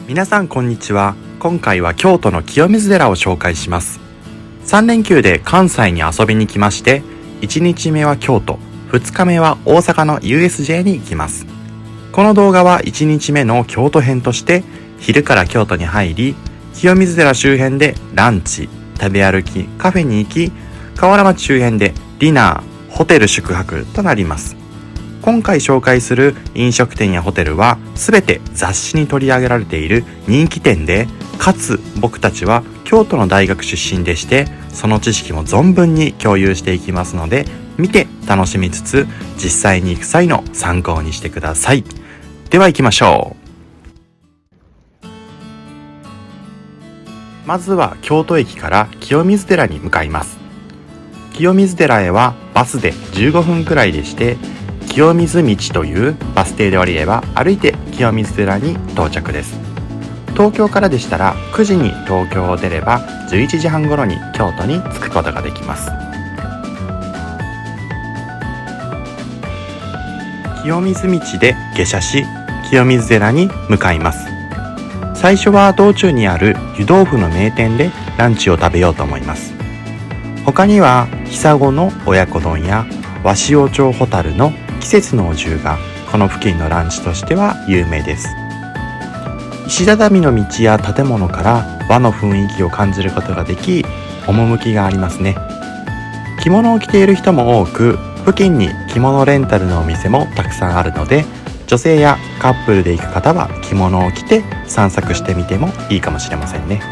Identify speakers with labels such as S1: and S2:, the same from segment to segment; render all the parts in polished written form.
S1: 皆さんこんにちは。今回は京都の清水寺を紹介します。3連休で関西に遊びに来まして、1日目は京都、2日目は大阪の USJ に行きます。この動画は1日目の京都編として、昼から京都に入り、清水寺周辺でランチ、食べ歩き、カフェに行き、河原町周辺でディナー、ホテル宿泊となります。今回紹介する飲食店やホテルは全て雑誌に取り上げられている人気店で、かつ僕たちは京都の大学出身でして、その知識も存分に共有していきますので、見て楽しみつつ実際に行く際の参考にしてください。では行きましょう。まずは京都駅から清水寺に向かいます。清水寺へはバスで15分くらいでして、清水道というバス停で降りれば歩いて清水寺に到着です。東京からでしたら9時に東京を出れば11時半頃に京都に着くことができます。清水道で下車し、清水寺に向かいます。最初は道中にある湯豆腐の名店でランチを食べようと思います。他には久子の親子丼や鷲尾町ホタルの季節のお重がこの付近のランチとしては有名です。石畳の道や建物から和の雰囲気を感じることができ、趣がありますね。着物を着ている人も多く、付近に着物レンタルのお店もたくさんあるので、女性やカップルで行く方は着物を着て散策してみてもいいかもしれませんね。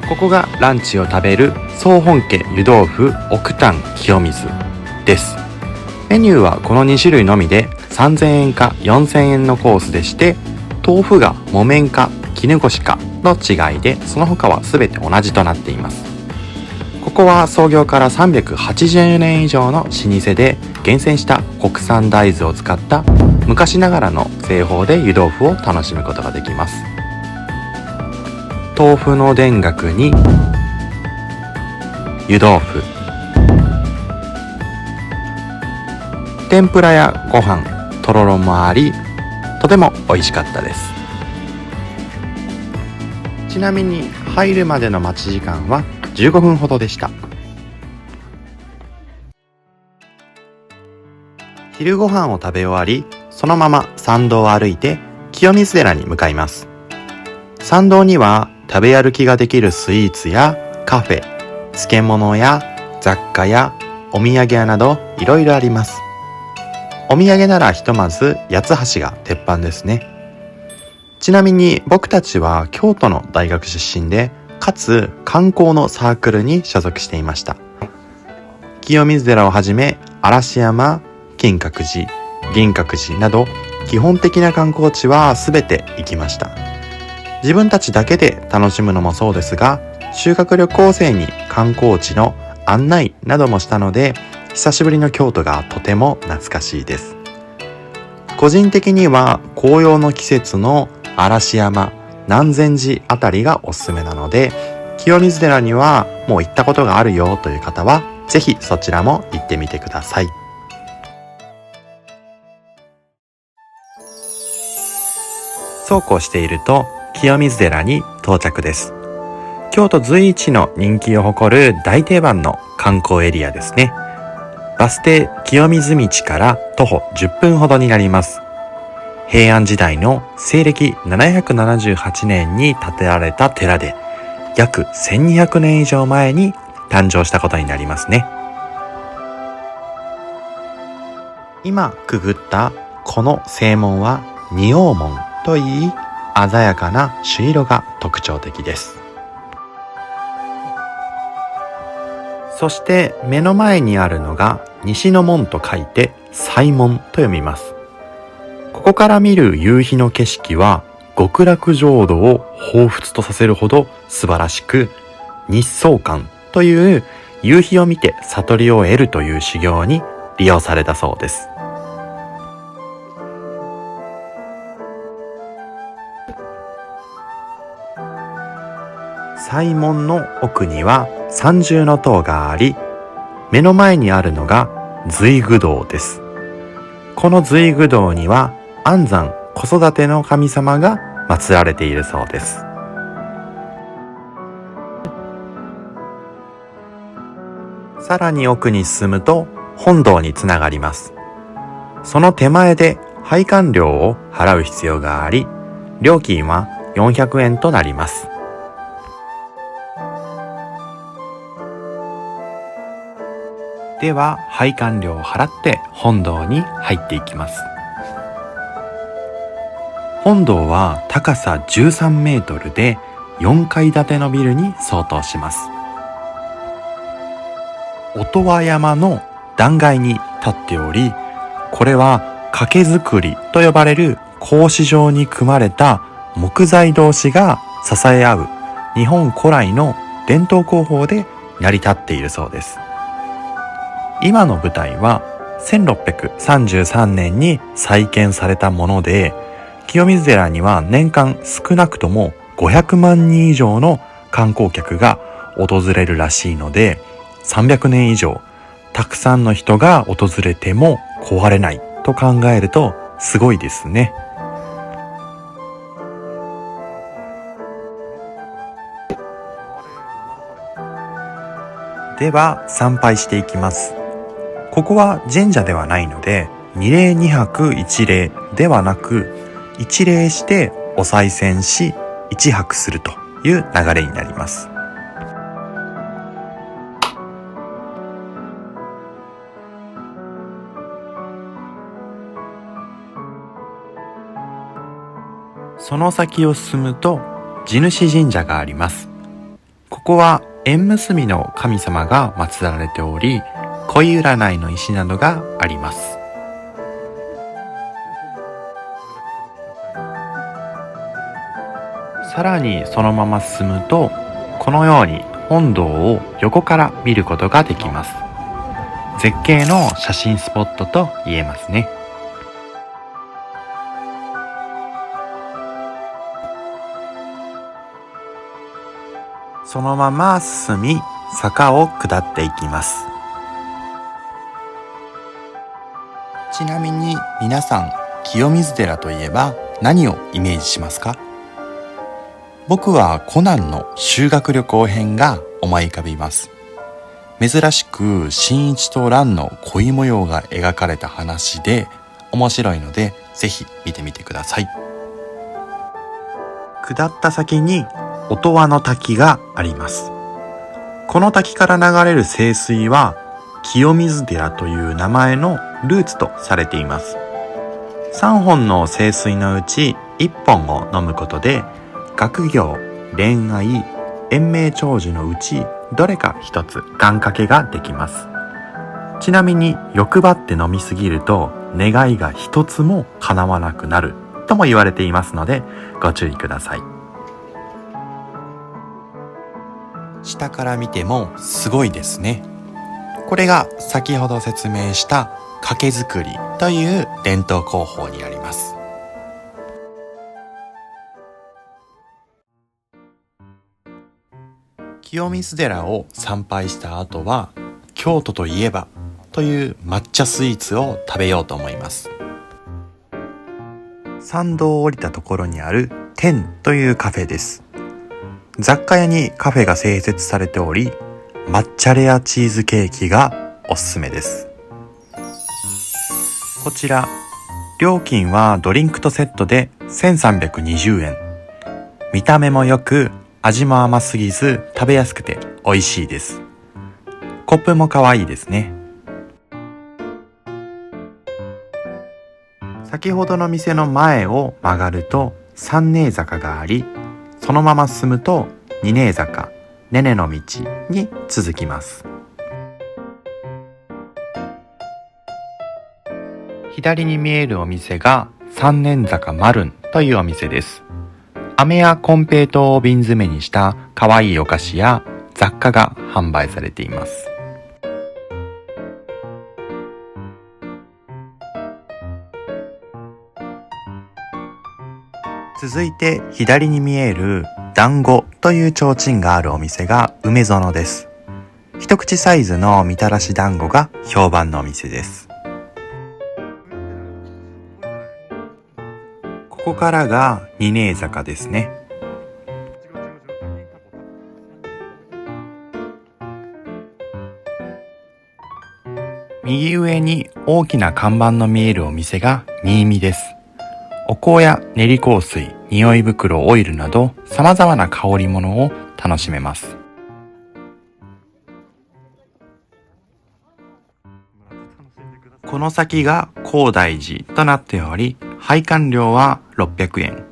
S1: ここがランチを食べる総本家湯豆腐奥丹清水です。メニューはこの2種類のみで3000円か4000円のコースでして、豆腐が木綿か絹ごしかの違いで、その他は全て同じとなっています。ここは創業から380年以上の老舗で、厳選した国産大豆を使った昔ながらの製法で湯豆腐を楽しむことができます。豆腐の田楽に湯豆腐、天ぷらやご飯、とろろもあり、とても美味しかったです。ちなみに入るまでの待ち時間は15分ほどでした。昼ご飯を食べ終わり、そのまま参道を歩いて清水寺に向かいます。参道には食べ歩きができるスイーツやカフェ、漬物や雑貨やお土産屋などいろいろあります。お土産ならひとまず八つ橋が鉄板ですね。ちなみに僕たちは京都の大学出身で、かつ観光のサークルに所属していました。清水寺をはじめ嵐山、金閣寺、銀閣寺など基本的な観光地は全て行きました。自分たちだけで楽しむのもそうですが、修学旅行生に観光地の案内などもしたので、久しぶりの京都がとても懐かしいです。個人的には紅葉の季節の嵐山、南禅寺あたりがおすすめなので、清水寺にはもう行ったことがあるよという方はぜひそちらも行ってみてください。そうこうしていると清水寺に到着です。京都随一の人気を誇る大定番の観光エリアですね。バス停清水道から徒歩10分ほどになります。平安時代の西暦778年に建てられた寺で、約1200年以上前に誕生したことになりますね。今くぐったこの正門は仁王門といい、鮮やかな朱色が特徴的です。そして目の前にあるのが西の門と書いて西門と読みます。ここから見る夕日の景色は極楽浄土を彷彿とさせるほど素晴らしく、日相観という夕日を見て悟りを得るという修行に利用されたそうです。西門の奥には三重の塔があり、目の前にあるのが随具堂です。この随具堂には安産子育ての神様が祀られているそうです。さらに奥に進むと本堂につながります。その手前で拝観料を払う必要があり、料金は400円となります。では拝観料を払って本堂に入っていきます。本堂は高さ13メートルで4階建てのビルに相当します。音羽山の断崖に立っており、これは掛造りと呼ばれる格子状に組まれた木材同士が支え合う日本古来の伝統工法で成り立っているそうです。今の舞台は1633年に再建されたもので、清水寺には年間少なくとも500万人以上の観光客が訪れるらしいので、300年以上たくさんの人が訪れても壊れないと考えるとすごいですね。では参拝していきます。ここは神社ではないので、二礼二泊一礼ではなく、一礼してお賽銭し一泊するという流れになります。その先を進むと地主神社があります。ここは縁結びの神様が祀られており、恋占いの石などがあります。さらにそのまま進むと、このように本堂を横から見ることができます。絶景の写真スポットと言えますね。そのまま進み、坂を下っていきます。ちなみに皆さん、清水寺といえば何をイメージしますか？僕はコナンの修学旅行編が思い浮かびます。珍しく新一と蘭の恋模様が描かれた話で面白いので、ぜひ見てみてください。下った先に音羽の滝があります。この滝から流れる清水は清水寺という名前のルーツとされています。3本の清水のうち1本を飲むことで、学業、恋愛、延命長寿のうちどれか一つ願掛けができます。ちなみに欲張って飲みすぎると願いが一つも叶わなくなるとも言われていますので、ご注意ください。下から見てもすごいですね。これが先ほど説明した掛造りという伝統工法になります。清水寺を参拝した後は、京都といえばという抹茶スイーツを食べようと思います。参道を降りたところにある天というカフェです。雑貨屋にカフェが併設されており、抹茶レアチーズケーキがおすすめです。こちら料金はドリンクとセットで1320円。見た目も良く、味も甘すぎず食べやすくて美味しいです。コップも可愛いですね。先ほどの店の前を曲がると三寧坂があり、そのまま進むと二寧坂、ねねの道に続きます。左に見えるお店が三年坂マルンというお店です。飴やコンペイトーを瓶詰めにした可愛いお菓子や雑貨が販売されています。続いて左に見える団子という提灯があるお店が梅園です。一口サイズのみたらし団子が評判のお店です。こからが二寧坂ですね。右上に大きな看板の見えるお店が新見です。お香や練り香水、匂い袋、オイルなど様々な香り物を楽しめます。この先が高台寺となっており、拝観料は600円。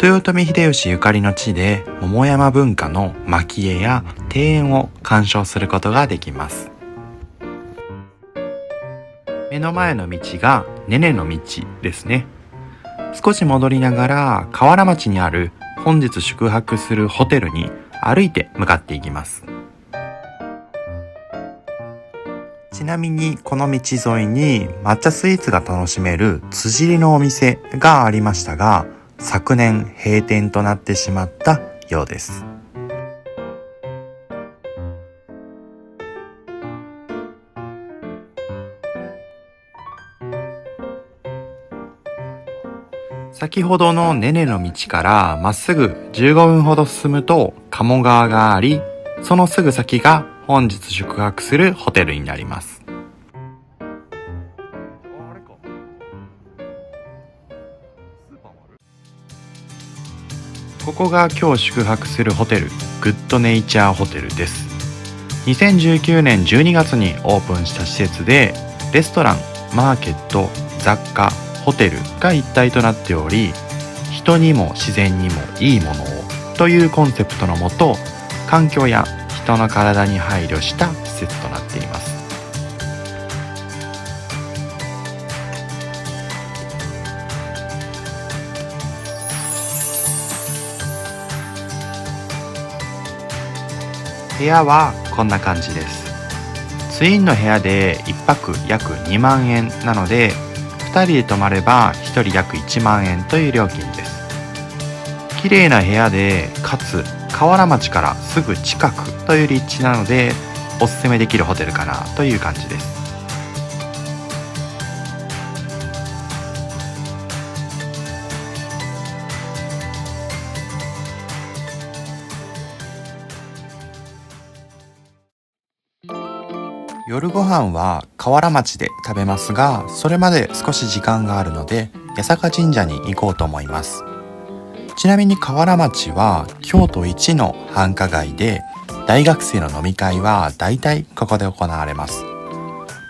S1: 豊臣秀吉ゆかりの地で桃山文化の蒔絵や庭園を鑑賞することができます。目の前の道がねねの道ですね。少し戻りながら河原町にある本日宿泊するホテルに歩いて向かっていきます。ちなみにこの道沿いに抹茶スイーツが楽しめる辻りのお店がありましたが、昨年閉店となってしまったようです。先ほどのねねの道からまっすぐ15分ほど進むと鴨川があり、そのすぐ先が本日宿泊するホテルになります。ここが今日宿泊するホテル、グッドネイチャーホテルです。2019年12月にオープンした施設で、レストラン、マーケット、雑貨、ホテルが一体となっており、人にも自然にもいいものをというコンセプトのもと、環境や人の体に配慮した施設となっています。部屋はこんな感じです。ツインの部屋で1泊約2万円なので、2人で泊まれば1人約1万円という料金です。綺麗な部屋で、かつ河原町からすぐ近くという立地なので、おすすめできるホテルかなという感じです。夜ご飯は河原町で食べますが、それまで少し時間があるので八坂神社に行こうと思います。ちなみに河原町は京都一の繁華街で、大学生の飲み会はだいたいここで行われます。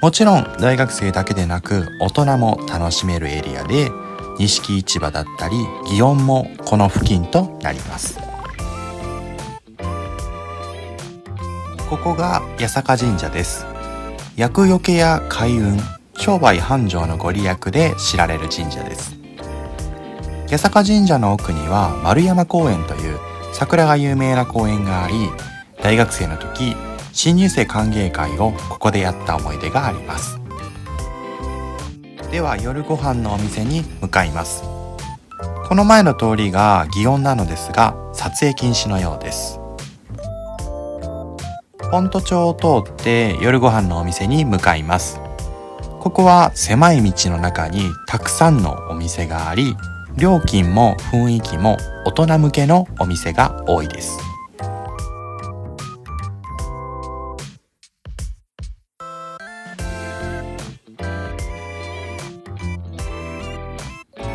S1: もちろん大学生だけでなく大人も楽しめるエリアで、錦市場だったり祇園もこの付近となります。ここが八坂神社です。厄除けや開運、商売繁盛のご利益で知られる神社です。八坂神社の奥には丸山公園という桜が有名な公園があり、大学生の時、新入生歓迎会をここでやった思い出があります。では夜ご飯のお店に向かいます。この前の通りが祇園なのですが、撮影禁止のようです。本都町を通って夜ご飯のお店に向かいます。ここは狭い道の中にたくさんのお店があり、料金も雰囲気も大人向けのお店が多いです。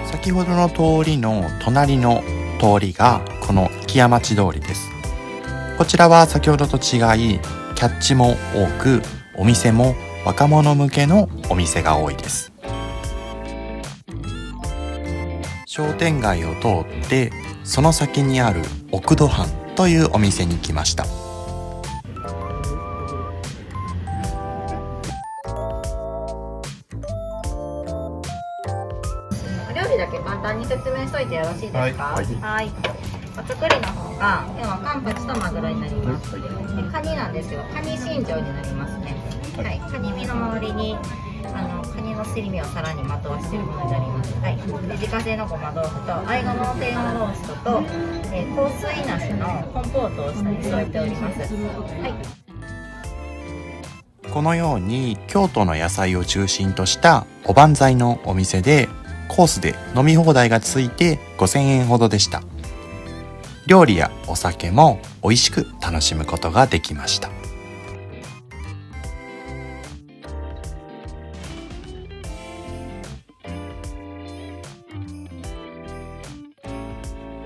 S1: 先ほどの通りの隣の通りがこの木屋町通りです。こちらは先ほどと違い、キャッチも多く、お店も若者向けのお店が多いです。商店街を通って、その先にある奥戸藩というお店に来ました。
S2: お料理だけ簡単に説明しといてよろしいですか？はい。お作りの方が今日は乾物とマグロになります。でカニなんですよ。カニ新庄になりますね。はい。カニ身の周りにカニのすり身をさらにまとわしているものになります。はい。で自家製のごま豆腐と合鴨の低温ローストと、香水なしのコンポートを下に添えております。はい。
S1: このように京都の野菜を中心としたおばんざいのお店で、コースで飲み放題がついて5000円ほどでした。料理やお酒も美味しく楽しむことができました。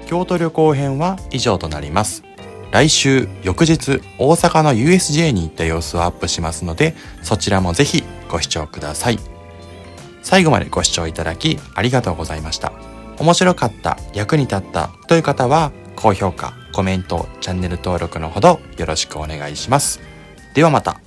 S1: 京都旅行編は以上となります。来週翌日大阪の USJ に行った様子をアップしますので、そちらもぜひご視聴ください。最後までご視聴いただきありがとうございました。面白かった、役に立ったという方は高評価、コメント、チャンネル登録のほどよろしくお願いします。ではまた。